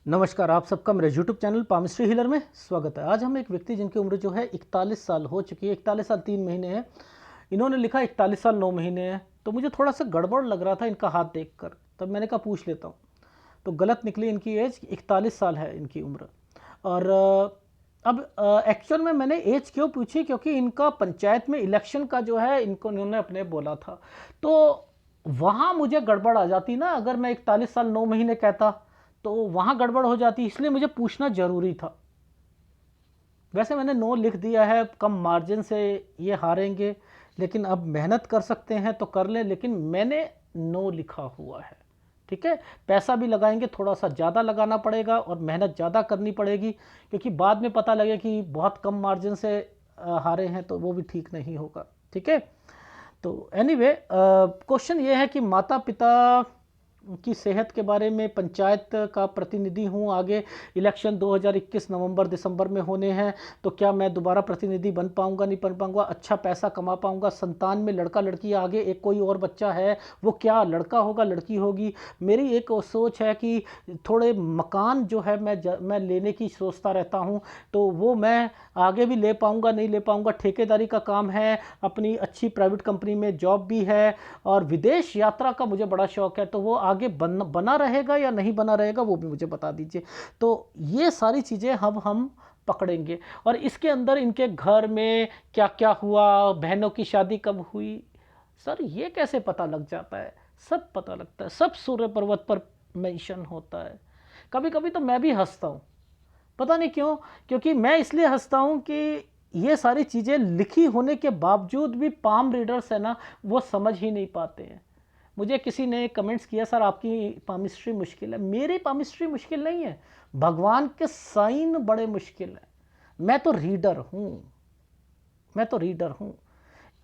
नमस्कार, आप सबका मेरे यूट्यूब चैनल पामिस्ट्री हीलर में स्वागत है। आज हम एक व्यक्ति जिनकी उम्र जो है 41 साल हो चुकी है, 41 साल 3 महीने है। इन्होंने लिखा 41 साल 9 महीने है, तो मुझे थोड़ा सा गड़बड़ लग रहा था इनका हाथ देखकर, तब मैंने कहा पूछ लेता हूँ। तो गलत निकली, इनकी एज 41 साल है इनकी उम्र। और अब एक्चुअल में मैंने एज क्यों पूछी, क्योंकि इनका पंचायत में इलेक्शन का जो है इन्होंने अपने बोला था, तो वहाँ मुझे गड़बड़ आ जाती ना। अगर मैं 41 साल 9 महीने कहता तो वहाँ गड़बड़ हो जाती, इसलिए मुझे पूछना ज़रूरी था। वैसे मैंने नो लिख दिया है, कम मार्जिन से ये हारेंगे, लेकिन अब मेहनत कर सकते हैं तो कर लें, लेकिन मैंने नो लिखा हुआ है। ठीक है, पैसा भी लगाएंगे, थोड़ा सा ज़्यादा लगाना पड़ेगा और मेहनत ज़्यादा करनी पड़ेगी, क्योंकि बाद में पता लगे कि बहुत कम मार्जिन से हारे हैं तो वो भी ठीक नहीं होगा। ठीक है, तो एनीवे क्वेश्चन ये है कि माता पिता की सेहत के बारे में, पंचायत का प्रतिनिधि हूँ, आगे इलेक्शन 2021 नवंबर दिसंबर में होने हैं, तो क्या मैं दोबारा प्रतिनिधि बन पाऊँगा, नहीं बन पाऊँगा, अच्छा पैसा कमा पाऊँगा, संतान में लड़का लड़की, आगे एक कोई और बच्चा है, वो क्या लड़का होगा लड़की होगी। मेरी एक सोच है कि थोड़े मकान जो है मैं लेने की सोचता रहता हूँ, तो वो मैं आगे भी ले पाऊँगा नहीं ले पाऊँगा, ठेकेदारी का काम है, अपनी अच्छी प्राइवेट कंपनी में जॉब भी है, और विदेश यात्रा का मुझे बड़ा शौक है, तो वो आगे बना रहेगा या नहीं बना रहेगा वो भी मुझे बता दीजिए। तो ये सारी चीज़ें हम पकड़ेंगे, और इसके अंदर इनके घर में क्या क्या हुआ, बहनों की शादी कब हुई, सर ये कैसे पता लग जाता है? सब पता लगता है, सब सूर्य पर्वत पर मेंशन होता है। कभी कभी तो मैं भी हंसता हूँ, पता नहीं क्यों, क्योंकि मैं इसलिए हंसता हूँ कि ये सारी चीज़ें लिखी होने के बावजूद भी पाम रीडर्स है ना, वो समझ ही नहीं पाते हैं। मुझे किसी ने कमेंट्स किया, सर आपकी पामिस्ट्री मुश्किल है। मेरी पामिस्ट्री मुश्किल नहीं है, भगवान के साइन बड़े मुश्किल है। मैं तो रीडर हूँ, मैं तो रीडर हूँ।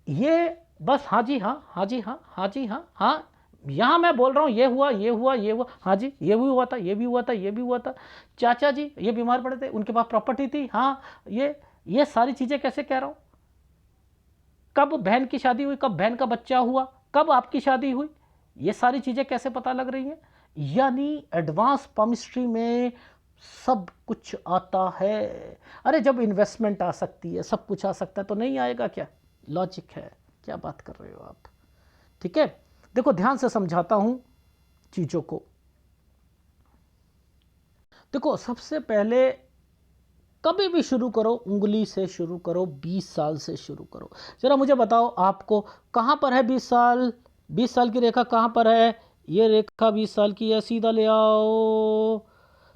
ये बस हाँ जी हाँ, हाँ जी हाँ, हाँ जी हाँ, हाँ यहाँ मैं बोल रहा हूँ, ये हुआ ये हुआ ये हुआ, हाँ जी ये भी हुआ था, ये भी हुआ था, ये भी हुआ था, चाचा जी ये बीमार पड़े थे, उनके पास प्रॉपर्टी थी, हाँ ये सारी चीज़ें कैसे कह रहा हूँ। कब बहन की शादी हुई, कब बहन का बच्चा हुआ, कब आपकी शादी हुई, ये सारी चीज़ें कैसे पता लग रही हैं। यानी एडवांस पामिस्ट्री में सब कुछ आता है। अरे जब इन्वेस्टमेंट आ सकती है, सब कुछ आ सकता है, तो नहीं आएगा क्या? लॉजिक है, क्या बात कर रहे हो आप। ठीक है, देखो ध्यान से समझाता हूं चीज़ों को। देखो सबसे पहले कभी भी शुरू करो, उंगली से शुरू करो, 20 साल से शुरू करो। जरा मुझे बताओ आपको कहाँ पर है 20 साल? 20 साल की रेखा कहाँ पर है? ये रेखा 20 साल की है, सीधा ले आओ।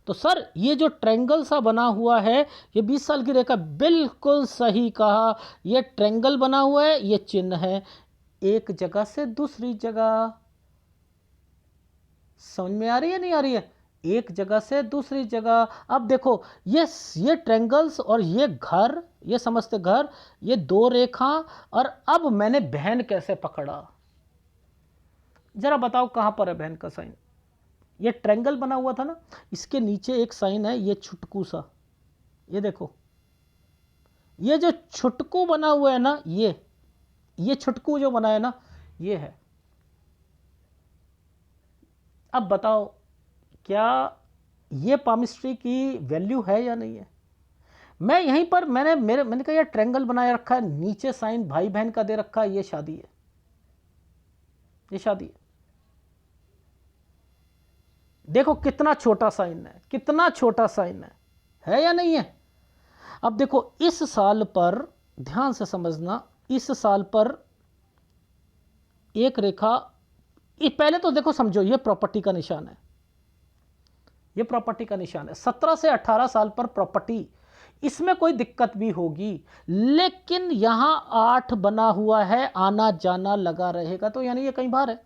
तो सर ये जो ट्रेंगल सा बना हुआ है, ये 20 साल की रेखा, बिल्कुल सही कहा। ये ट्रेंगल बना हुआ है, ये चिन्ह है एक जगह से दूसरी जगह। समझ में आ रही है नहीं आ रही है? एक जगह से दूसरी जगह। अब देखो ये ट्रेंगल्स और ये घर, ये समझते घर, ये दो रेखा, और अब मैंने बहन कैसे पकड़ा? जरा बताओ कहां पर है बहन का साइन? ये ट्रेंगल बना हुआ था ना, इसके नीचे एक साइन है, ये छुटकू सा, ये देखो, ये जो छुटकू बना हुआ है ना, ये छुटकू जो बना है ना, ये है। अब बताओ क्या ये पामिस्ट्री की वैल्यू है या नहीं है? मैं यहीं पर मैंने कहा यार ट्रायंगल बनाया रखा है, नीचे साइन भाई बहन का दे रखा है, ये शादी है, ये शादी है। देखो कितना छोटा साइन है, कितना छोटा साइन है या नहीं है? अब देखो इस साल पर ध्यान से समझना, इस साल पर एक रेखा, पहले तो देखो समझो ये प्रॉपर्टी का निशान है, ये प्रॉपर्टी का निशान है। 17 से 18 साल पर प्रॉपर्टी, इसमें कोई दिक्कत भी होगी, लेकिन यहां 8 बना हुआ है, आना जाना लगा रहेगा, तो यानी ये कहीं बाहर है।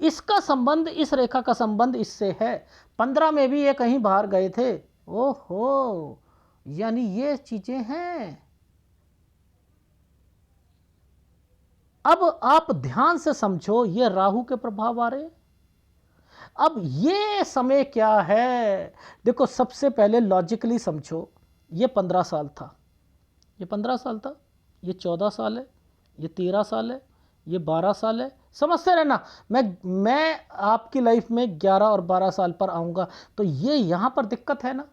इसका संबंध, इस रेखा का संबंध इससे है। 15 में भी ये कहीं बाहर गए थे। ओहो, यानी ये चीजें हैं। अब आप ध्यान से समझो, ये राहु के प्रभाव आ रहे। अब ये समय क्या है? देखो सबसे पहले लॉजिकली समझो, ये 15 साल था, ये 15 साल था, ये 14 साल है, ये 13 साल है, ये 12 साल है, समझते रहना। मैं आपकी लाइफ में 11 और 12 साल पर आऊँगा, तो ये यहाँ पर दिक्कत है ना,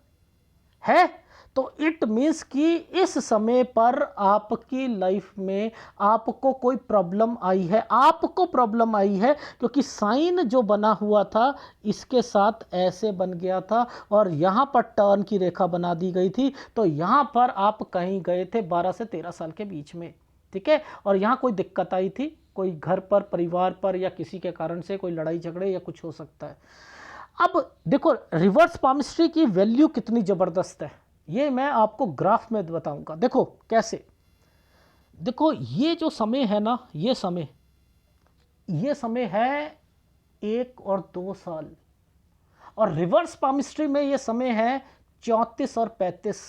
है। तो इट मीन्स कि इस समय पर आपकी लाइफ में आपको कोई प्रॉब्लम आई है, आपको प्रॉब्लम आई है, क्योंकि साइन जो बना हुआ था इसके साथ ऐसे बन गया था और यहाँ पर टर्न की रेखा बना दी गई थी। तो यहाँ पर आप कहीं गए थे 12 से 13 साल के बीच में, ठीक है, और यहाँ कोई दिक्कत आई थी, कोई घर पर, परिवार पर, या किसी के कारण से कोई लड़ाई झगड़े या कुछ हो सकता है। अब देखो रिवर्स पामिस्ट्री की वैल्यू कितनी ज़बरदस्त है, ये मैं आपको ग्राफ में बताऊंगा। देखो कैसे, देखो ये जो समय है ना, ये समय है 1 और 2 साल, और रिवर्स पामिस्ट्री में ये समय है 34 और 35।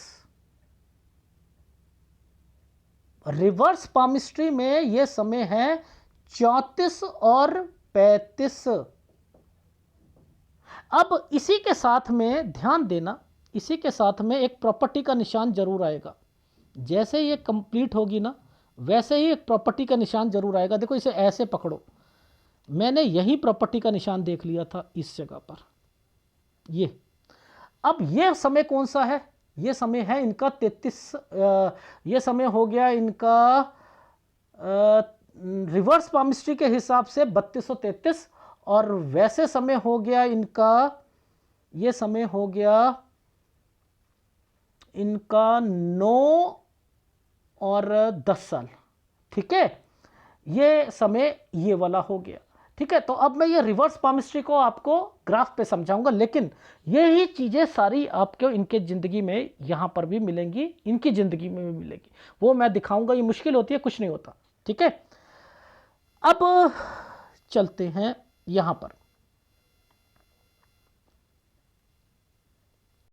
रिवर्स पामिस्ट्री में ये समय है 34 और 35। अब इसी के साथ में ध्यान देना, इसी के साथ में एक प्रॉपर्टी का निशान जरूर आएगा। जैसे ये कंप्लीट होगी ना, वैसे ही एक प्रॉपर्टी का निशान जरूर आएगा। देखो इसे ऐसे पकड़ो, मैंने यही प्रॉपर्टी का निशान देख लिया था इस जगह पर। ये अब ये समय कौन सा है, ये समय है इनका 33, ये समय हो गया इनका रिवर्स पामिस्ट्री के हिसाब से 3233, और वैसे समय हो गया इनका, ये समय हो गया इनका 9 और 10 साल, ठीक है। ये समय ये वाला हो गया, ठीक है। तो अब मैं ये रिवर्स पामिस्ट्री को आपको ग्राफ पे समझाऊंगा, लेकिन यही चीज़ें सारी आपको इनके ज़िंदगी में यहाँ पर भी मिलेंगी, इनकी ज़िंदगी में भी मिलेगी, वो मैं दिखाऊंगा। ये मुश्किल होती है, कुछ नहीं होता, ठीक है। अब चलते हैं यहाँ पर।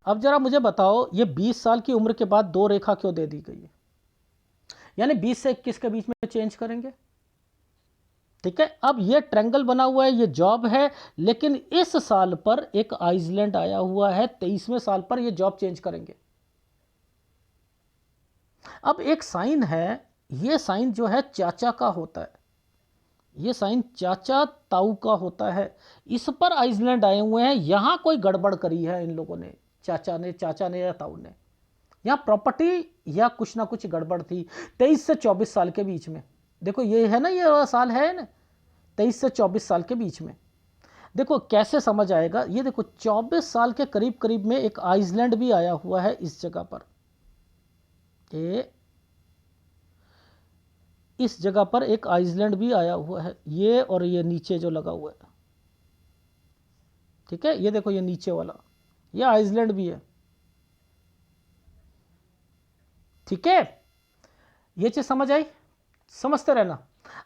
अब जरा मुझे बताओ, ये 20 साल की उम्र के बाद 2 रेखा क्यों दे दी गई है, यानी 20 से 21 के बीच में चेंज करेंगे, ठीक है। अब ये ट्रायंगल बना हुआ है, ये जॉब है, लेकिन इस साल पर एक आइसलैंड आया हुआ है, 23वें साल पर ये जॉब चेंज करेंगे। अब एक साइन है, ये साइन जो है चाचा का होता है, ये साइन चाचा ताऊ का होता है, इस पर आइसलैंड आए हुए हैं। यहां कोई गड़बड़ करी है इन लोगों ने, चाचा ने या ताऊ ने, यहाँ प्रॉपर्टी या कुछ ना कुछ गड़बड़ थी। 23 से 24 साल के बीच में, देखो ये है ना, ये साल है ना 23 से 24 साल के बीच में। देखो कैसे समझ आएगा, ये देखो 24 साल के करीब करीब में एक आइसलैंड भी आया हुआ है इस जगह पर, इस जगह पर एक आइसलैंड भी आया हुआ है, ये और ये नीचे जो लगा हुआ है, ठीक है। ये देखो ये नीचे वाला, ये आइसलैंड भी है, ठीक है। ये चीज समझ आई, समझते रहना।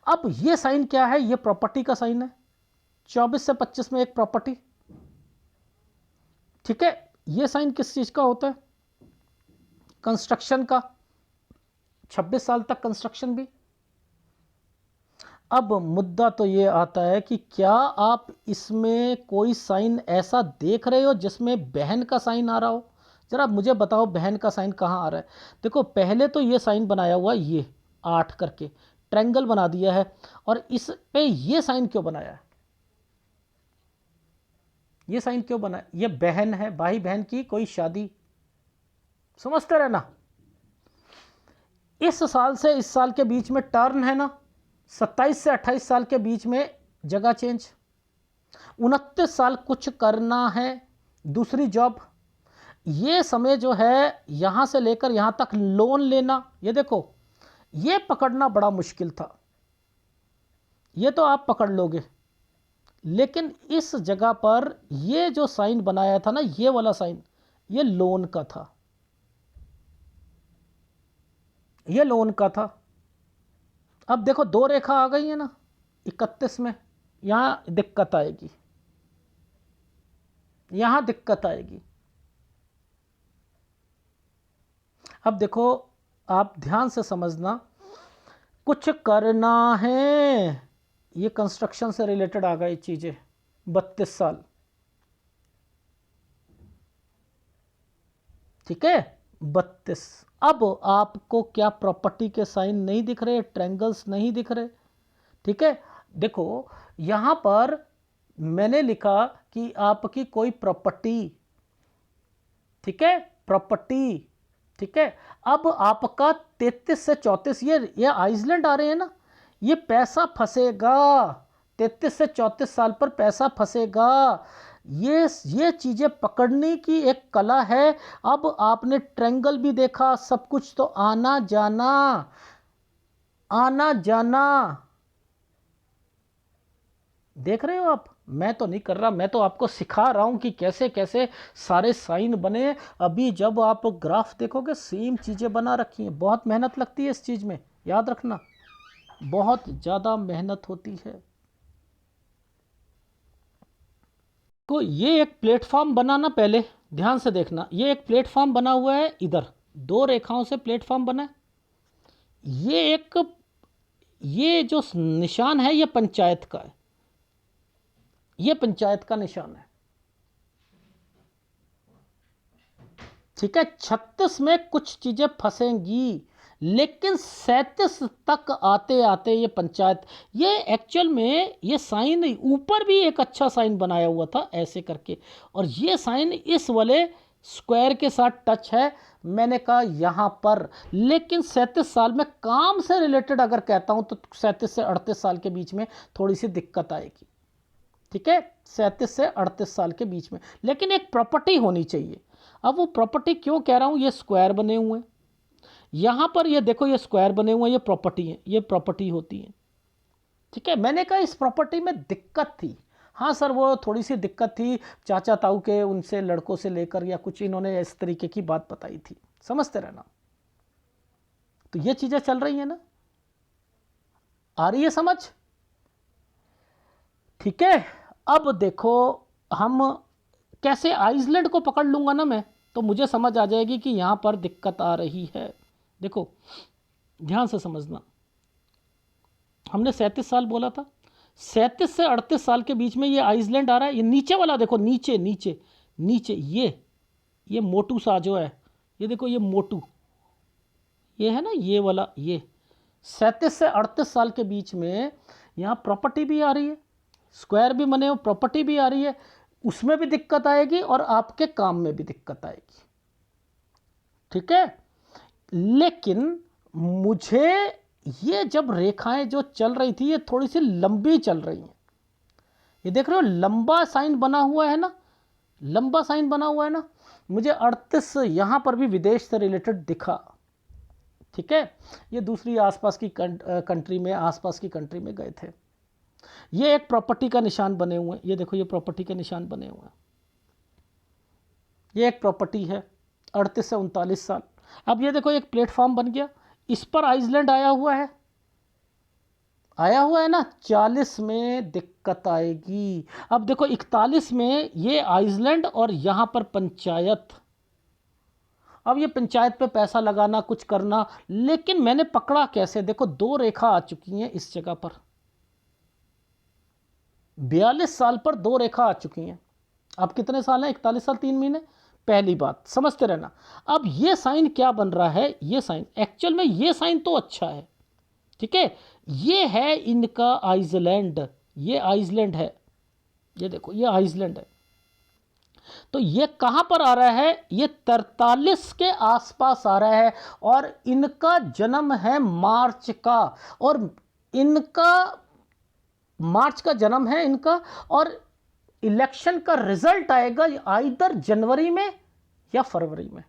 अब ये साइन क्या है, ये प्रॉपर्टी का साइन है, 24 से 25 में एक प्रॉपर्टी, ठीक है। ये साइन किस चीज का होता है, कंस्ट्रक्शन का, 26 साल तक कंस्ट्रक्शन भी। अब मुद्दा तो ये आता है कि क्या आप इसमें कोई साइन ऐसा देख रहे हो जिसमें बहन का साइन आ रहा हो, जरा मुझे बताओ बहन का साइन कहाँ आ रहा है। देखो पहले तो ये साइन बनाया हुआ, ये 8 करके ट्रायंगल बना दिया है, और इस पे ये साइन क्यों बनाया है, ये साइन क्यों बना, ये बहन है, भाई बहन की कोई शादी, समझते रहना। इस साल से इस साल के बीच में टर्न है ना, 27 से 28 साल के बीच में जगह चेंज, 29 साल कुछ करना है, दूसरी जॉब। ये समय जो है यहां से लेकर यहां तक लोन लेना, ये देखो ये पकड़ना बड़ा मुश्किल था, ये तो आप पकड़ लोगे, लेकिन इस जगह पर ये जो साइन बनाया था ना, ये वाला साइन, ये लोन का था, ये लोन का था। अब देखो 2 रेखा आ गई है ना 31 में, यहां दिक्कत आएगी, यहां दिक्कत आएगी। अब देखो आप ध्यान से समझना, कुछ करना है, ये कंस्ट्रक्शन से रिलेटेड आ गई चीजें, 32 साल, ठीक है 32। अब आपको क्या प्रॉपर्टी के साइन नहीं दिख रहे, ट्रायंगल्स नहीं दिख रहे, ठीक है। देखो यहाँ पर मैंने लिखा कि आपकी कोई प्रॉपर्टी, ठीक है, प्रॉपर्टी, ठीक है। अब आपका 33 से 34, ये आइसलैंड आ रहे हैं ना, ये पैसा फंसेगा 33 से 34 साल पर, पैसा फंसेगा। ये चीज़ें पकड़ने की एक कला है। अब आपने ट्रायंगल भी देखा, सब कुछ, तो आना जाना, आना जाना देख रहे हो आप। मैं तो नहीं कर रहा, मैं तो आपको सिखा रहा हूं कि कैसे कैसे सारे साइन बने। अभी जब आप ग्राफ देखोगे सेम चीज़ें बना रखी हैं। बहुत मेहनत लगती है इस चीज़ में, याद रखना, बहुत ज़्यादा मेहनत होती है। तो ये एक प्लेटफॉर्म बनाना, पहले ध्यान से देखना, ये एक प्लेटफॉर्म बना हुआ है, इधर 2 रेखाओं से प्लेटफॉर्म बना है। ये जो निशान है ये पंचायत का है, ये पंचायत का निशान है, ठीक है। 36 में कुछ चीजें फंसेंगी, लेकिन 37 तक आते आते ये पंचायत, ये एक्चुअल में ये साइन ऊपर भी एक अच्छा साइन बनाया हुआ था ऐसे करके, और ये साइन इस वाले स्क्वायर के साथ टच है। मैंने कहा यहाँ पर, लेकिन 37 साल में काम से रिलेटेड अगर कहता हूँ तो 37 से 38 साल के बीच में थोड़ी सी दिक्कत आएगी, ठीक है, 37 से 38 साल के बीच में, लेकिन एक प्रॉपर्टी होनी चाहिए। अब वो प्रॉपर्टी क्यों कह रहा हूं, ये स्क्वायर बने हुए हैं यहां पर, ये देखो ये स्क्वायर बने हुए हैं, ये प्रॉपर्टी है, ये प्रॉपर्टी होती है, ठीक है। मैंने कहा इस प्रॉपर्टी में दिक्कत थी, हाँ सर वो थोड़ी सी दिक्कत थी, चाचा ताऊ के उनसे लड़कों से लेकर या कुछ इन्होंने इस तरीके की बात बताई थी, समझते रहना। तो ये चीजें चल रही है ना, आ रही है समझ, ठीक है। अब देखो हम कैसे आइसलैंड को पकड़ लूंगा ना मैं, तो मुझे समझ आ जाएगी कि यहां पर दिक्कत आ रही है। देखो ध्यान से समझना, हमने 37 साल बोला था, 37 से 38 साल के बीच में ये आइसलैंड आ रहा है। ये नीचे वाला देखो, नीचे नीचे नीचे, ये मोटू सा जो है, ये देखो ये मोटू, ये है ना ये वाला, ये 37 से 38 साल के बीच में यहाँ प्रॉपर्टी भी आ रही है, स्क्वायर भी बने हो, प्रॉपर्टी भी आ रही है, उसमें भी दिक्कत आएगी और आपके काम में भी दिक्कत आएगी, ठीक है। लेकिन मुझे ये जब रेखाएं जो चल रही थी ये थोड़ी सी लंबी चल रही हैं, ये देख रहे हो लंबा साइन बना हुआ है ना, लंबा साइन बना हुआ है ना, मुझे 38 यहां पर भी विदेश से रिलेटेड दिखा, ठीक है। ये दूसरी आसपास की कंट्री में, आसपास की कंट्री में गए थे। ये एक प्रॉपर्टी का निशान बने हुए हैं, ये देखो ये प्रॉपर्टी के निशान बने हुए हैं, ये एक प्रॉपर्टी है 38 से 39 साल। अब ये देखो एक प्लेटफॉर्म बन गया, इस पर आइसलैंड आया हुआ है, आया हुआ है ना, 40 में दिक्कत आएगी। अब देखो 41 में ये आइसलैंड और यहां पर पंचायत, अब ये पंचायत पे पैसा लगाना, कुछ करना, लेकिन मैंने पकड़ा कैसे, देखो 2 रेखा आ चुकी हैं इस जगह पर, 42 साल पर 2 रेखा आ चुकी हैं। अब कितने साल हैं, 41 साल 3 महीने, पहली बात समझते रहना। अब ये साइन क्या बन रहा है, ये साइन एक्चुअल में, ये साइन तो अच्छा है, ठीक है, ये है इनका आइसलैंड, ये आइसलैंड है, ये देखो ये आइसलैंड है। तो ये कहां पर आ रहा है, ये 43 के आसपास आ रहा है, और इनका जन्म है मार्च का, और इनका मार्च का जन्म है इनका, और इलेक्शन का रिजल्ट आएगा आइदर जनवरी में या फरवरी में।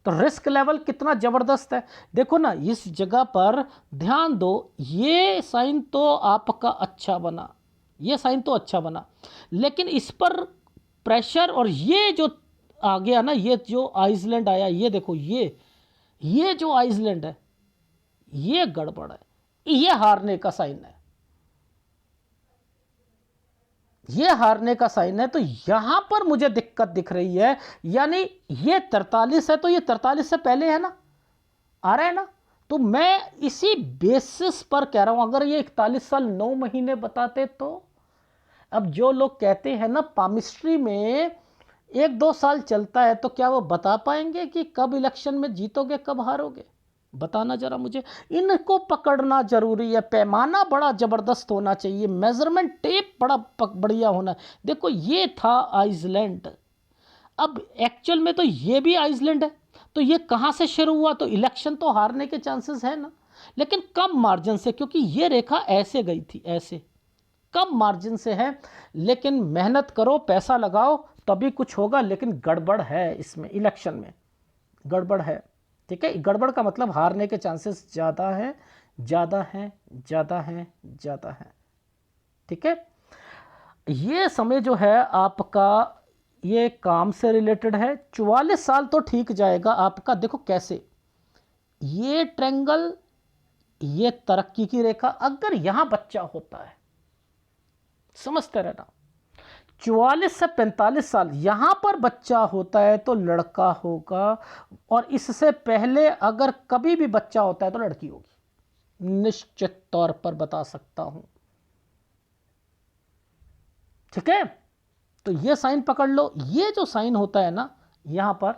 तो रिस्क लेवल कितना जबरदस्त है, देखो ना इस जगह पर ध्यान दो, ये साइन तो आपका अच्छा बना, ये साइन तो अच्छा बना, लेकिन इस पर प्रेशर, और ये जो आ गया ना, ये जो आइसलैंड आया, ये देखो ये जो आइसलैंड है ये गड़बड़ है, ये हारने का साइन है, ये हारने का साइन है। तो यहां पर मुझे दिक्कत दिख रही है, यानी ये 43 है तो ये 43 से पहले है ना, आ रहा है ना, तो मैं इसी बेसिस पर कह रहा हूं, अगर ये 41 साल 9 महीने बताते तो। अब जो लोग कहते हैं ना पामिस्ट्री में 1-2 साल चलता है, तो क्या वो बता पाएंगे कि कब इलेक्शन में जीतोगे कब हारोगे, बताना जरा मुझे। इनको पकड़ना जरूरी है, पैमाना बड़ा जबरदस्त होना चाहिए, मेजरमेंट टेप बड़ा बढ़िया होना। देखो ये था आइसलैंड, अब एक्चुअल में तो ये भी आइसलैंड है। तो ये कहाँ से शुरू हुआ? तो इलेक्शन तो हारने के चांसेस है ना, लेकिन कम मार्जिन से, क्योंकि ये रेखा ऐसे गई थी, ऐसे कम मार्जिन से है। लेकिन मेहनत करो, पैसा लगाओ, तभी कुछ होगा। लेकिन गड़बड़ है इसमें, इलेक्शन में गड़बड़ है। ठीक है, गड़बड़ का मतलब हारने के चांसेस ज़्यादा हैं, ज़्यादा हैं, ज़्यादा हैं, ज़्यादा हैं। ठीक है, ये समय जो है आपका ये काम से रिलेटेड है। 44 साल तो ठीक जाएगा आपका। देखो कैसे, ये ट्रेंगल, ये तरक्की की रेखा, अगर यहां बच्चा होता है, समझते रहना, 44 से 45 साल यहां पर बच्चा होता है तो लड़का होगा, और इससे पहले अगर कभी भी बच्चा होता है तो लड़की होगी, निश्चित तौर पर बता सकता हूं। ठीक है, तो ये साइन पकड़ लो। ये जो साइन होता है ना यहां पर,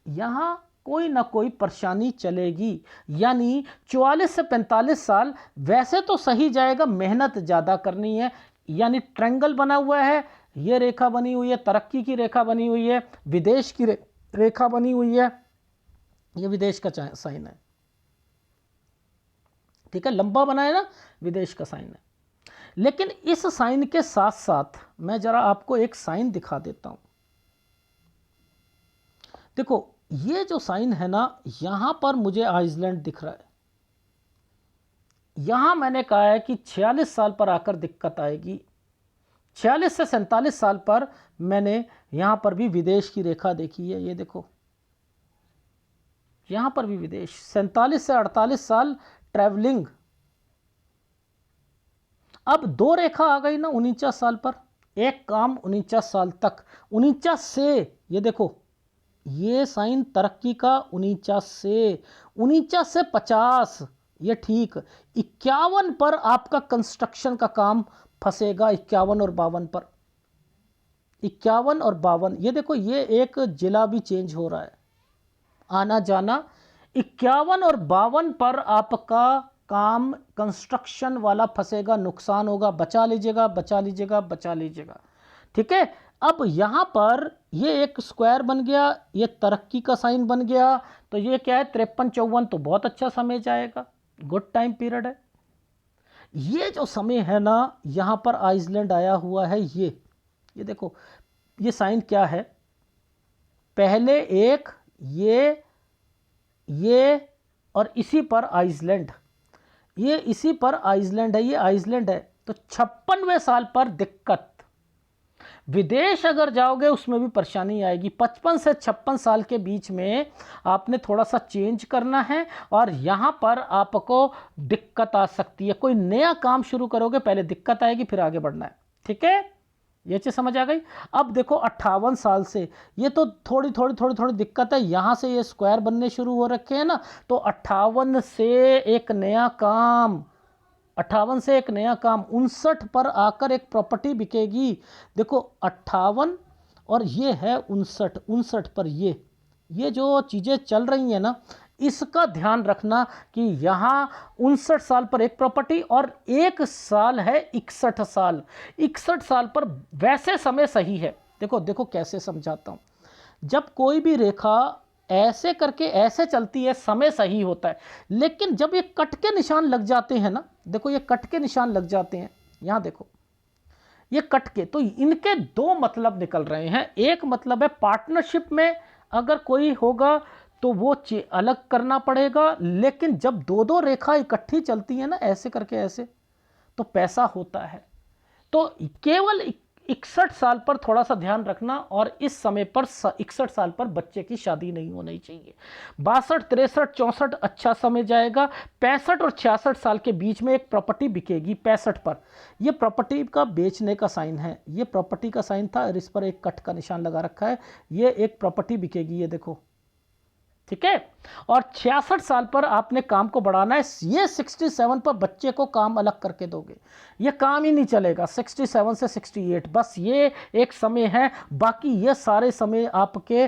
यहां कोई ना कोई परेशानी चलेगी। यानी 44 से 45 साल वैसे तो सही जाएगा, मेहनत ज़्यादा करनी है। यानी ट्रायंगल बना हुआ है, ये रेखा बनी हुई है, तरक्की की रेखा बनी हुई है, विदेश की रेखा बनी हुई है, ये विदेश का साइन है। ठीक है, लंबा बना है ना, विदेश का साइन है। लेकिन इस साइन के साथ साथ मैं जरा आपको एक साइन दिखा देता हूं। देखो ये जो साइन है ना, यहां पर मुझे आइसलैंड दिख रहा है। यहां मैंने कहा है कि 46 साल पर आकर दिक्कत आएगी। 46 से 47 साल पर मैंने यहां पर भी विदेश की रेखा देखी है, ये देखो यहां पर भी विदेश। 47 से 48 साल ट्रैवलिंग। अब दो रेखा आ गई ना 49 साल पर, एक काम 49 साल तक, 49 से, ये देखो ये साइन तरक्की का, 49 से 50, ये ठीक। 51 पर आपका कंस्ट्रक्शन का काम फंसेगा, 51 और 52 पर, 51 और 52। ये देखो ये एक जिला भी चेंज हो रहा है, आना जाना। 51 और 52 पर आपका काम कंस्ट्रक्शन वाला फंसेगा, नुकसान होगा। बचा लीजिएगा, बचा लीजिएगा, बचा लीजिएगा। ठीक है, अब यहां पर ये एक स्क्वायर बन गया, ये तरक्की का साइन बन गया। तो ये क्या है, 53-54, तो बहुत अच्छा समय जाएगा, गुड टाइम पीरियड है। ये जो समय है ना, यहां पर आइसलैंड आया हुआ है, ये देखो ये साइन क्या है, पहले एक, ये और इसी पर आइसलैंड, ये इसी पर आइसलैंड है, ये आइसलैंड है। तो 56वें साल पर दिक्कत। विदेश अगर जाओगे उसमें भी परेशानी आएगी। 55 से 56 साल के बीच में आपने थोड़ा सा चेंज करना है, और यहां पर आपको दिक्कत आ सकती है। कोई नया काम शुरू करोगे, पहले दिक्कत आएगी, फिर आगे बढ़ना है। ठीक है, ये चीज समझ आ गई। अब देखो 58 साल से ये तो थोड़ी दिक्कत है। यहां से ये स्क्वायर बनने शुरू हो रखे हैं ना, तो 58 से एक नया काम, 58 से एक नया काम, 59 पर आकर एक प्रॉपर्टी बिकेगी। देखो 58 और ये है 59, 59 पर ये जो चीज़ें चल रही हैं ना, इसका ध्यान रखना कि यहाँ 59 साल पर एक प्रॉपर्टी, और एक साल है 61 साल। 61 साल पर वैसे समय सही है। देखो देखो कैसे समझाता हूँ। जब कोई भी रेखा ऐसे करके ऐसे चलती है, समय सही होता है। लेकिन जब ये कट के निशान लग जाते हैं ना, देखो ये कट के निशान लग जाते हैं, यहां देखो ये कट के, तो इनके दो मतलब निकल रहे हैं। एक मतलब है पार्टनरशिप में अगर कोई होगा तो वो अलग करना पड़ेगा। लेकिन जब दो दो रेखा इकट्ठी चलती है ना, ऐसे करके ऐसे, तो पैसा होता है। तो केवल 61 साल पर थोड़ा सा ध्यान रखना, और इस समय पर 61 साल पर बच्चे की शादी नहीं होनी चाहिए। 62, 63, 64 अच्छा समय जाएगा। 65 और 66 साल के बीच में एक प्रॉपर्टी बिकेगी। 65 पर यह प्रॉपर्टी का बेचने का साइन है, ये प्रॉपर्टी का साइन था, और इस पर एक कट का निशान लगा रखा है। ये एक प्रॉपर्टी बिकेगी, ये देखो। ठीक है, और 66 साल पर आपने काम को बढ़ाना है। ये 67 पर बच्चे को काम अलग करके दोगे, ये काम ही नहीं चलेगा। 67 से 68 बस ये एक समय है, बाकी ये सारे समय आपके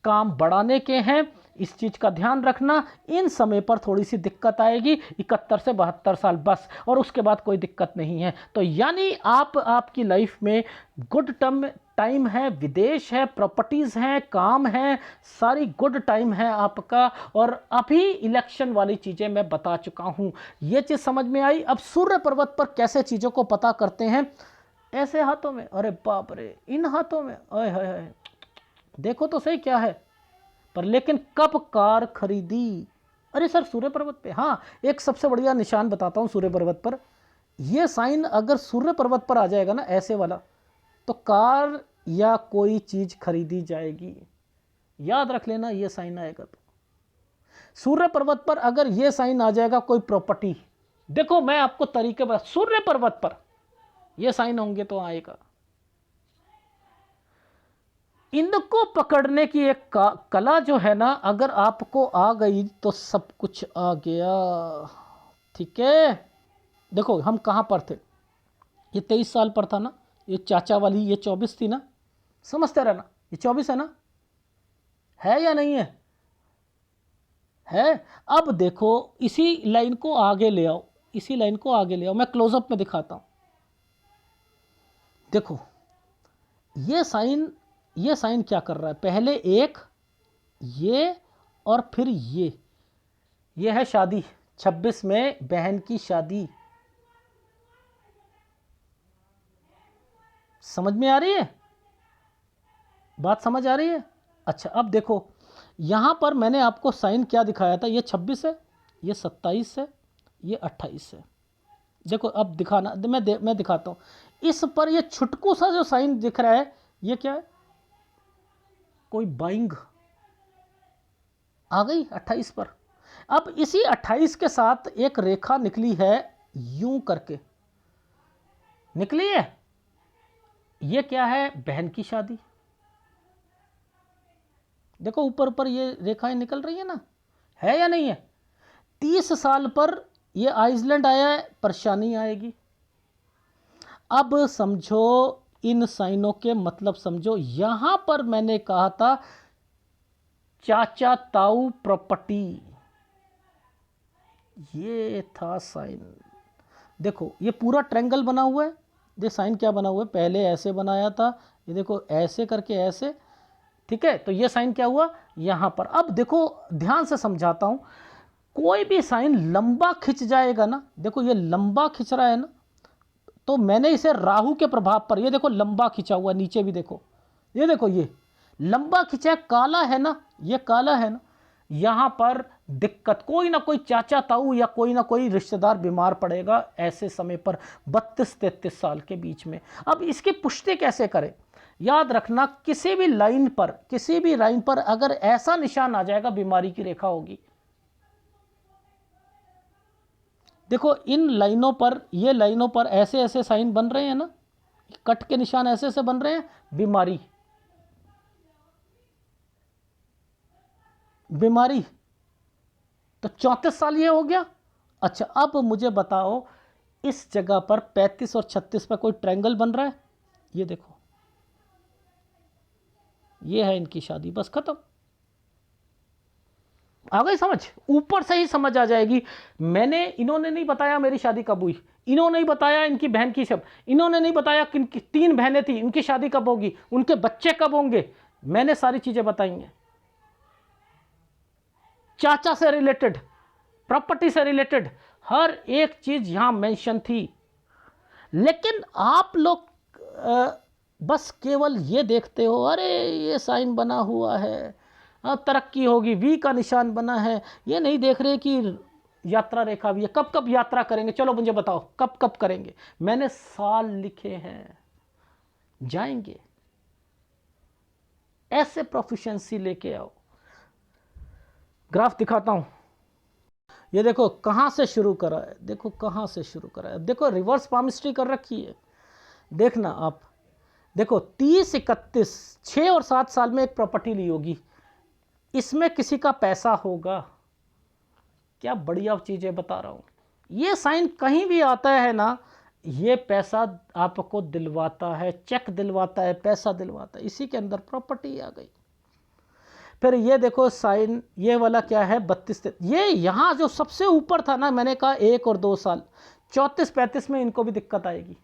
काम बढ़ाने के हैं। इस चीज़ का ध्यान रखना, इन समय पर थोड़ी सी दिक्कत आएगी 71 से 72 साल बस, और उसके बाद कोई दिक्कत नहीं है। तो यानी आपकी लाइफ में गुड टाइम है, विदेश है, प्रॉपर्टीज़ हैं, काम है, सारी गुड टाइम है आपका। और अभी इलेक्शन वाली चीज़ें मैं बता चुका हूँ, ये चीज़ समझ में आई। अब सूर्य पर्वत पर कैसे चीज़ों को पता करते हैं, ऐसे हाथों में, अरे बाप रे, इन हाथों में, ओए होए होए, देखो तो सही क्या है। पर लेकिन कब कार खरीदी, अरे सर सूर्य पर्वत पे, हाँ एक सबसे बढ़िया निशान बताता हूँ सूर्य पर्वत पर। ये साइन अगर सूर्य पर्वत पर आ जाएगा ना ऐसे वाला, तो कार या कोई चीज़ खरीदी जाएगी, याद रख लेना। ये साइन आएगा तो सूर्य पर्वत पर अगर ये साइन आ जाएगा, कोई प्रॉपर्टी, देखो मैं आपको तरीके बता, सूर्य पर्वत पर ये साइन होंगे तो आएगा। इनको पकड़ने की एक कला जो है ना, अगर आपको आ गई तो सब कुछ आ गया, ठीक है। देखो हम कहाँ पर थे, ये 23 साल पर था ना, ये चाचा वाली ये 24 थी ना, समझते रहना, ये 24 है ना, है या नहीं है, है। अब देखो इसी लाइन को आगे ले आओ, इसी लाइन को आगे ले आओ, मैं क्लोजअप में दिखाता हूं। देखो ये साइन क्या कर रहा है, पहले एक ये और फिर ये है शादी, 26 में बहन की शादी, समझ में आ रही है बात, समझ आ रही है। अच्छा अब देखो यहां पर मैंने आपको साइन क्या दिखाया था, ये 26 है, ये 27 है, ये 28 है। देखो अब दिखाना, मैं दिखाता हूं। इस पर ये छुटकू सा जो साइन दिख रहा है, ये क्या है, कोई बाइंग आ गई 28 पर। अब इसी 28 के साथ एक रेखा निकली है, यूं करके निकली है, ये क्या है, बहन की शादी। देखो ऊपर ऊपर ये रेखाएं निकल रही है ना, है या नहीं है। 30 साल पर ये आइसलैंड आया है, परेशानी आएगी। अब समझो इन साइनों के मतलब समझो, यहां पर मैंने कहा था चाचा ताऊ प्रॉपर्टी, ये था साइन। देखो ये पूरा ट्रायंगल बना हुआ है, ये साइन क्या बना हुआ है, पहले ऐसे बनाया था, ये देखो ऐसे करके ऐसे, ठीक है। तो ये साइन क्या हुआ यहां पर। अब देखो ध्यान से समझाता हूं, कोई भी साइन लंबा खिंच जाएगा ना, देखो ये लंबा खिंच रहा है ना, तो मैंने इसे राहु के प्रभाव पर, ये देखो लंबा खिंचा हुआ, नीचे भी देखो, ये देखो ये लंबा खिंचा, काला है ना, ये काला है ना, यहां पर दिक्कत, कोई ना कोई चाचा ताऊ या कोई ना कोई रिश्तेदार बीमार पड़ेगा ऐसे समय पर, 32-33 साल के बीच में। अब इसकी पुष्टि कैसे करें, याद रखना, किसी भी लाइन पर अगर ऐसा निशान आ जाएगा, बीमारी की रेखा होगी। देखो इन लाइनों पर, ये लाइनों पर ऐसे ऐसे साइन बन रहे हैं ना, कट के निशान ऐसे ऐसे बन रहे हैं, बीमारी। तो 34 साल ये हो गया। अच्छा अब मुझे बताओ, इस जगह पर 35 और 36 पर कोई ट्रायंगल बन रहा है, ये देखो, ये है इनकी शादी, बस खत्म। आ गई समझ, ऊपर से ही समझ आ जाएगी। इन्होंने नहीं बताया मेरी शादी कब हुई, इन्होंने नहीं बताया इनकी बहन की सब, इन्होंने नहीं बताया कि इनकी 3 बहनें थी, इनकी शादी कब होगी, उनके बच्चे कब होंगे, मैंने सारी चीजें बताई हैं। चाचा से रिलेटेड, प्रॉपर्टी से रिलेटेड, हर एक चीज यहां मेंशन थी। लेकिन आप लोग बस केवल ये देखते हो, अरे ये साइन बना हुआ है, तरक्की होगी, वी का निशान बना है, ये नहीं देख रहे कि यात्रा रेखा भी है, कब कब यात्रा करेंगे, चलो मुझे बताओ कब कब करेंगे, मैंने साल लिखे हैं, जाएंगे। ऐसे प्रोफिशिएंसी लेके आओ। ग्राफ दिखाता हूं, ये देखो कहां से शुरू करा है, देखो कहां से शुरू करा है, देखो रिवर्स पामिस्ट्री कर रखी है, देखना आप, देखो 30, 31, 6 और 7 साल में एक प्रॉपर्टी ली होगी, इसमें किसी का पैसा होगा, क्या बढ़िया चीजें बता रहा हूं। ये साइन कहीं भी आता है ना, ये पैसा आपको दिलवाता है, चेक दिलवाता है, पैसा दिलवाता है, इसी के अंदर प्रॉपर्टी आ गई। फिर ये देखो साइन, ये वाला क्या है 32, ये यहाँ जो सबसे ऊपर था ना, मैंने कहा 1 और 2 साल, 34-35 में इनको भी दिक्कत आएगी।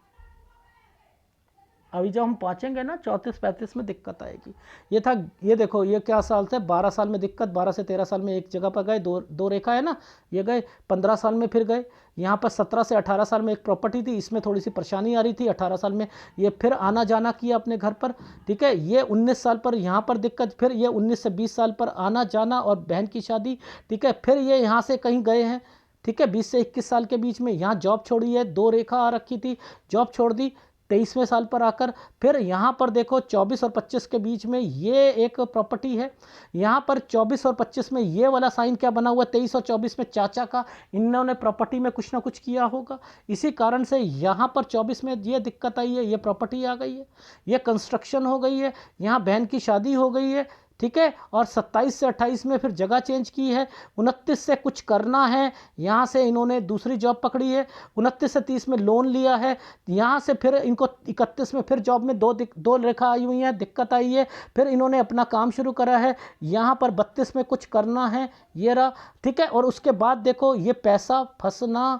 अभी जब हम पहुँचेंगे ना 34-35 में दिक्कत आएगी। ये था, ये देखो ये क्या साल थे, 12 साल में दिक्कत, 12 से 13 साल में एक जगह पर गए, दो रेखा है ना, ये गए, 15 साल में फिर गए। यहाँ पर 17 से 18 साल में एक प्रॉपर्टी थी, इसमें थोड़ी सी परेशानी आ रही थी, 18 साल में ये फिर आना जाना किया अपने घर पर, ठीक है। ये 19 साल पर यहाँ पर दिक्कत, फिर ये 19 से 20 साल पर आना जाना और बहन की शादी, ठीक है। फिर ये यहाँ से कहीं गए हैं, ठीक है, 20 से 21 साल के बीच में यहाँ जॉब छोड़ी है, 2 रेखा आ रखी थी, जॉब छोड़ दी 23वें साल पर आकर। फिर यहाँ पर देखो 24 और 25 के बीच में ये एक प्रॉपर्टी है, यहाँ पर 24 और 25 में ये वाला साइन क्या बना हुआ है, 23 और 24 में चाचा का, इन्होंने प्रॉपर्टी में कुछ ना कुछ किया होगा, इसी कारण से यहाँ पर 24 में ये दिक्कत आई है, ये प्रॉपर्टी आ गई है, ये कंस्ट्रक्शन हो गई है, यहाँ बहन की शादी हो गई है, ठीक है। और 27 से 28 में फिर जगह चेंज की है, 29 से कुछ करना है, यहाँ से इन्होंने दूसरी जॉब पकड़ी है, 29 से 30 में लोन लिया है, यहाँ से फिर इनको 31 में फिर जॉब में दो रेखा आई हुई हैं, दिक्कत आई है, फिर इन्होंने अपना काम शुरू करा है, यहाँ पर 32 में कुछ करना है, ये रहा, ठीक है। और उसके बाद देखो ये पैसा फंसना,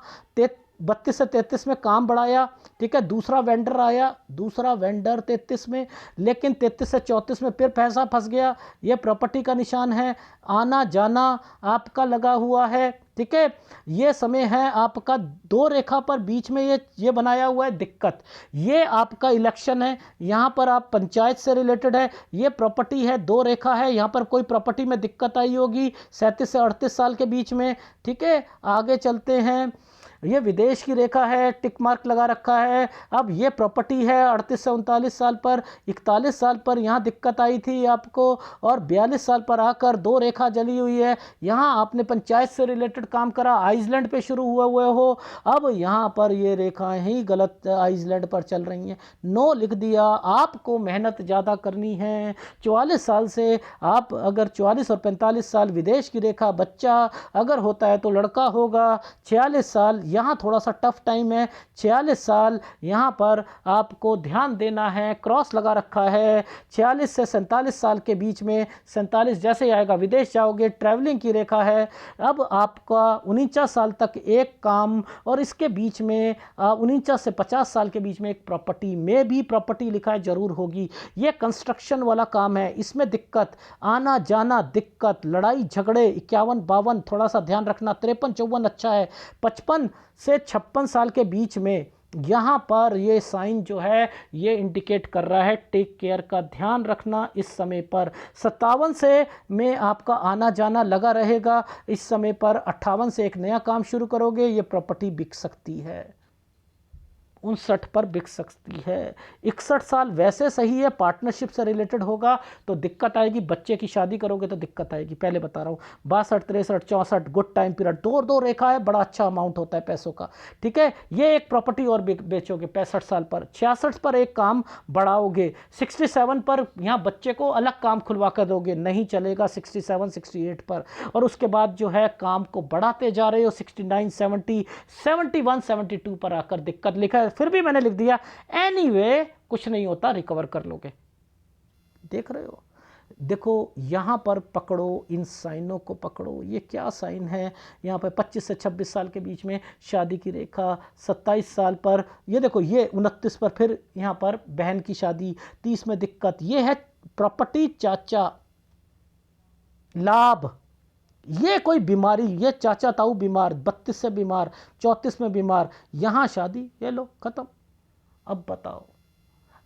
32 से 33 में काम बढ़ाया, ठीक है, दूसरा वेंडर आया, दूसरा वेंडर 33 में, लेकिन 33 से 34 में फिर पैसा फंस गया, ये प्रॉपर्टी का निशान है, आना जाना आपका लगा हुआ है, ठीक है। ये समय है आपका 2 रेखा पर बीच में ये बनाया हुआ है दिक्कत, ये आपका इलेक्शन है, यहाँ पर आप पंचायत से रिलेटेड है, ये प्रॉपर्टी है, 2 रेखा है, यहाँ पर कोई प्रॉपर्टी में दिक्कत आई होगी 37 से 38 साल के बीच में, ठीक है। आगे चलते हैं, ये विदेश की रेखा है, टिक मार्क लगा रखा है। अब ये प्रॉपर्टी है 38 से 39 साल पर, 41 साल पर यहाँ दिक्कत आई थी आपको, और 42 साल पर आकर 2 रेखा जली हुई है, यहाँ आपने पंचायत से रिलेटेड काम करा, आइसलैंड पे शुरू हुए हो, अब यहाँ पर ये रेखाएं ही गलत आइसलैंड पर चल रही हैं, नो लिख दिया। आपको मेहनत ज़्यादा करनी है, 44 साल से आप अगर 44 और 45 साल विदेश की रेखा, बच्चा अगर होता है तो लड़का होगा, 46 साल यहाँ थोड़ा सा टफ टाइम है, 46 साल यहाँ पर आपको ध्यान देना है, क्रॉस लगा रखा है, 46 से 47 साल के बीच में, 47 जैसे आएगा विदेश जाओगे, ट्रैवलिंग की रेखा है। अब आपका 49 साल तक एक काम, और इसके बीच में 49 से 50 साल के बीच में एक प्रॉपर्टी में भी प्रॉपर्टी लिखा है, जरूर होगी, ये कंस्ट्रक्शन वाला काम है, इसमें दिक्कत, आना जाना दिक्कत, लड़ाई झगड़े, 51-52 थोड़ा सा ध्यान रखना, 53-54 अच्छा है, 55 से 56 साल के बीच में यहाँ पर ये साइन जो है ये इंडिकेट कर रहा है टेक केयर का ध्यान रखना इस समय पर। 57 से में आपका आना जाना लगा रहेगा, इस समय पर 58 से एक नया काम शुरू करोगे, ये प्रॉपर्टी बिक सकती है, 59 पर बिक सकती है। 61 साल वैसे सही है, पार्टनरशिप से रिलेटेड होगा तो दिक्कत आएगी, बच्चे की शादी करोगे तो दिक्कत आएगी, पहले बता रहा हूँ। 62, 63, 64 गुड टाइम पीरियड, 2 रेखा है, बड़ा अच्छा अमाउंट होता है पैसों का, ठीक है। ये एक प्रॉपर्टी और बेचोगे 65 साल पर, 66 पर एक काम बढ़ाओगे, 67 पर यहाँ बच्चे को अलग काम खुलवा कर दोगे, नहीं चलेगा 67, 68 पर, और उसके बाद जो है काम को बढ़ाते जा रहे हो, 69, 70, 71, 72 पर आकर दिक्कत लिखा है, फिर भी मैंने लिख दिया एनीवे, कुछ नहीं होता, रिकवर कर लोगे। देख रहे हो, देखो यहाँ पर पकड़ो, इन साइनों को पकड़ो, ये क्या साइन है, यहाँ पर 25 से 26 साल के बीच में शादी की रेखा, 27 साल पर ये देखो, ये 29 पर फिर यहाँ पर बहन की शादी, 30 में दिक्कत, ये है प्रॉपर्टी चाचा, लाभ, ये कोई बीमारी, ये चाचा ताऊ बीमार, 32 से बीमार, 34 में बीमार, यहाँ शादी, ये लो खत्म। अब बताओ,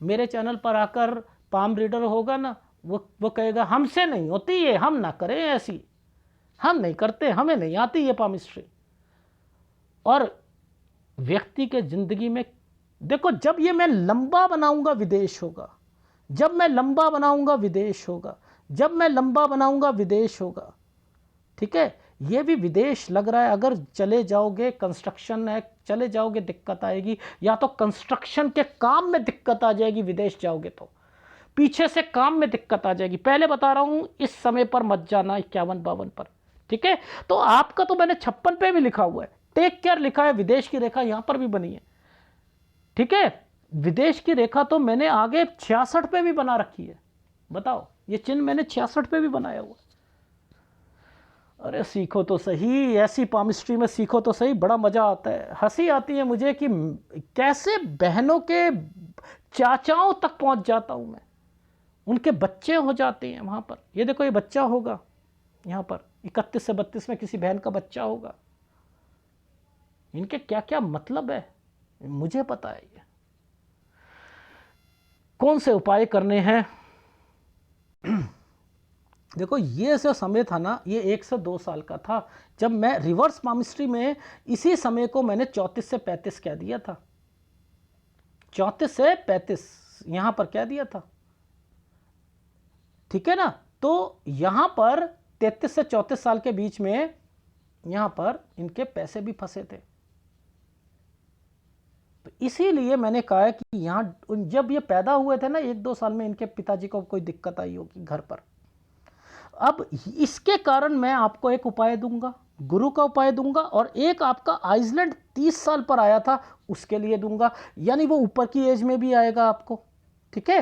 मेरे चैनल पर आकर पाम रीडर होगा ना, वो कहेगा हमसे नहीं होती ये, हम ना करें ऐसी, हम नहीं करते, हमें नहीं आती ये पामिस्ट्री। और व्यक्ति के जिंदगी में देखो, जब ये मैं लंबा बनाऊंगा विदेश होगा, जब मैं लंबा बनाऊंगा विदेश होगा, जब मैं लंबा बनाऊंगा विदेश होगा, ठीक है। ये भी विदेश लग रहा है, अगर चले जाओगे, कंस्ट्रक्शन है, चले जाओगे दिक्कत आएगी, या तो कंस्ट्रक्शन के काम में दिक्कत आ जाएगी, विदेश जाओगे तो पीछे से काम में दिक्कत आ जाएगी, पहले बता रहा हूं, इस समय पर मत जाना 51-52 पर, ठीक है। तो आपका तो मैंने 56 पे भी लिखा हुआ है, टेक केयर लिखा है, विदेश की रेखा यहां पर भी बनी है, ठीक है। विदेश की रेखा तो मैंने आगे 66 पे भी बना रखी है, बताओ ये चिन्ह मैंने 66 पे भी बनाया हुआ। अरे सीखो तो सही, ऐसी पामिस्ट्री में सीखो तो सही, बड़ा मज़ा आता है। हंसी आती है मुझे कि कैसे बहनों के चाचाओं तक पहुंच जाता हूं मैं, उनके बच्चे हो जाते हैं वहां पर। ये देखो, ये बच्चा होगा यहाँ पर 31 से 32 में किसी बहन का बच्चा होगा। इनके क्या क्या मतलब है मुझे पता है। ये कौन से उपाय करने हैं? देखो, ये जो समय था ना, ये 1 से 2 साल का था जब मैं रिवर्स पामिस्ट्री में इसी समय को मैंने 34 से 35 कह दिया था। 34 से 35 यहां पर कह दिया था, ठीक है ना। तो यहां पर 33 से 34 साल के बीच में यहां पर इनके पैसे भी फंसे थे। तो इसीलिए मैंने कहा कि यहां जब ये पैदा हुए थे ना, 1-2 साल में इनके पिताजी को कोई दिक्कत आई होगी घर पर। अब इसके कारण मैं आपको एक उपाय दूंगा, गुरु का उपाय दूंगा, और एक आपका आइसलैंड 30 साल पर आया था उसके लिए दूंगा, यानी वो ऊपर की एज में भी आएगा आपको, ठीक है।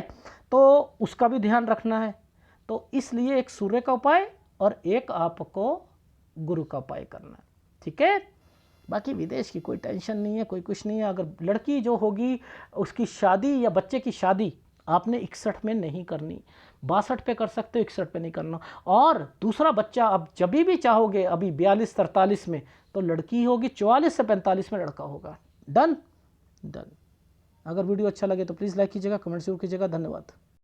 तो उसका भी ध्यान रखना है। तो इसलिए एक सूर्य का उपाय और एक आपको गुरु का उपाय करना है, ठीक है। बाकी विदेश की कोई टेंशन नहीं है, कोई कुछ नहीं है। अगर लड़की जो होगी उसकी शादी या बच्चे की शादी आपने 61 में नहीं करनी, 62 पे कर सकते हो, 61 पे नहीं करना। और दूसरा बच्चा अब जब भी चाहोगे, अभी 42-43 में तो लड़की होगी, 44 से 45 में लड़का होगा। Done done. अगर वीडियो अच्छा लगे तो प्लीज़ लाइक कीजिएगा, कमेंट जरूर कीजिएगा। धन्यवाद।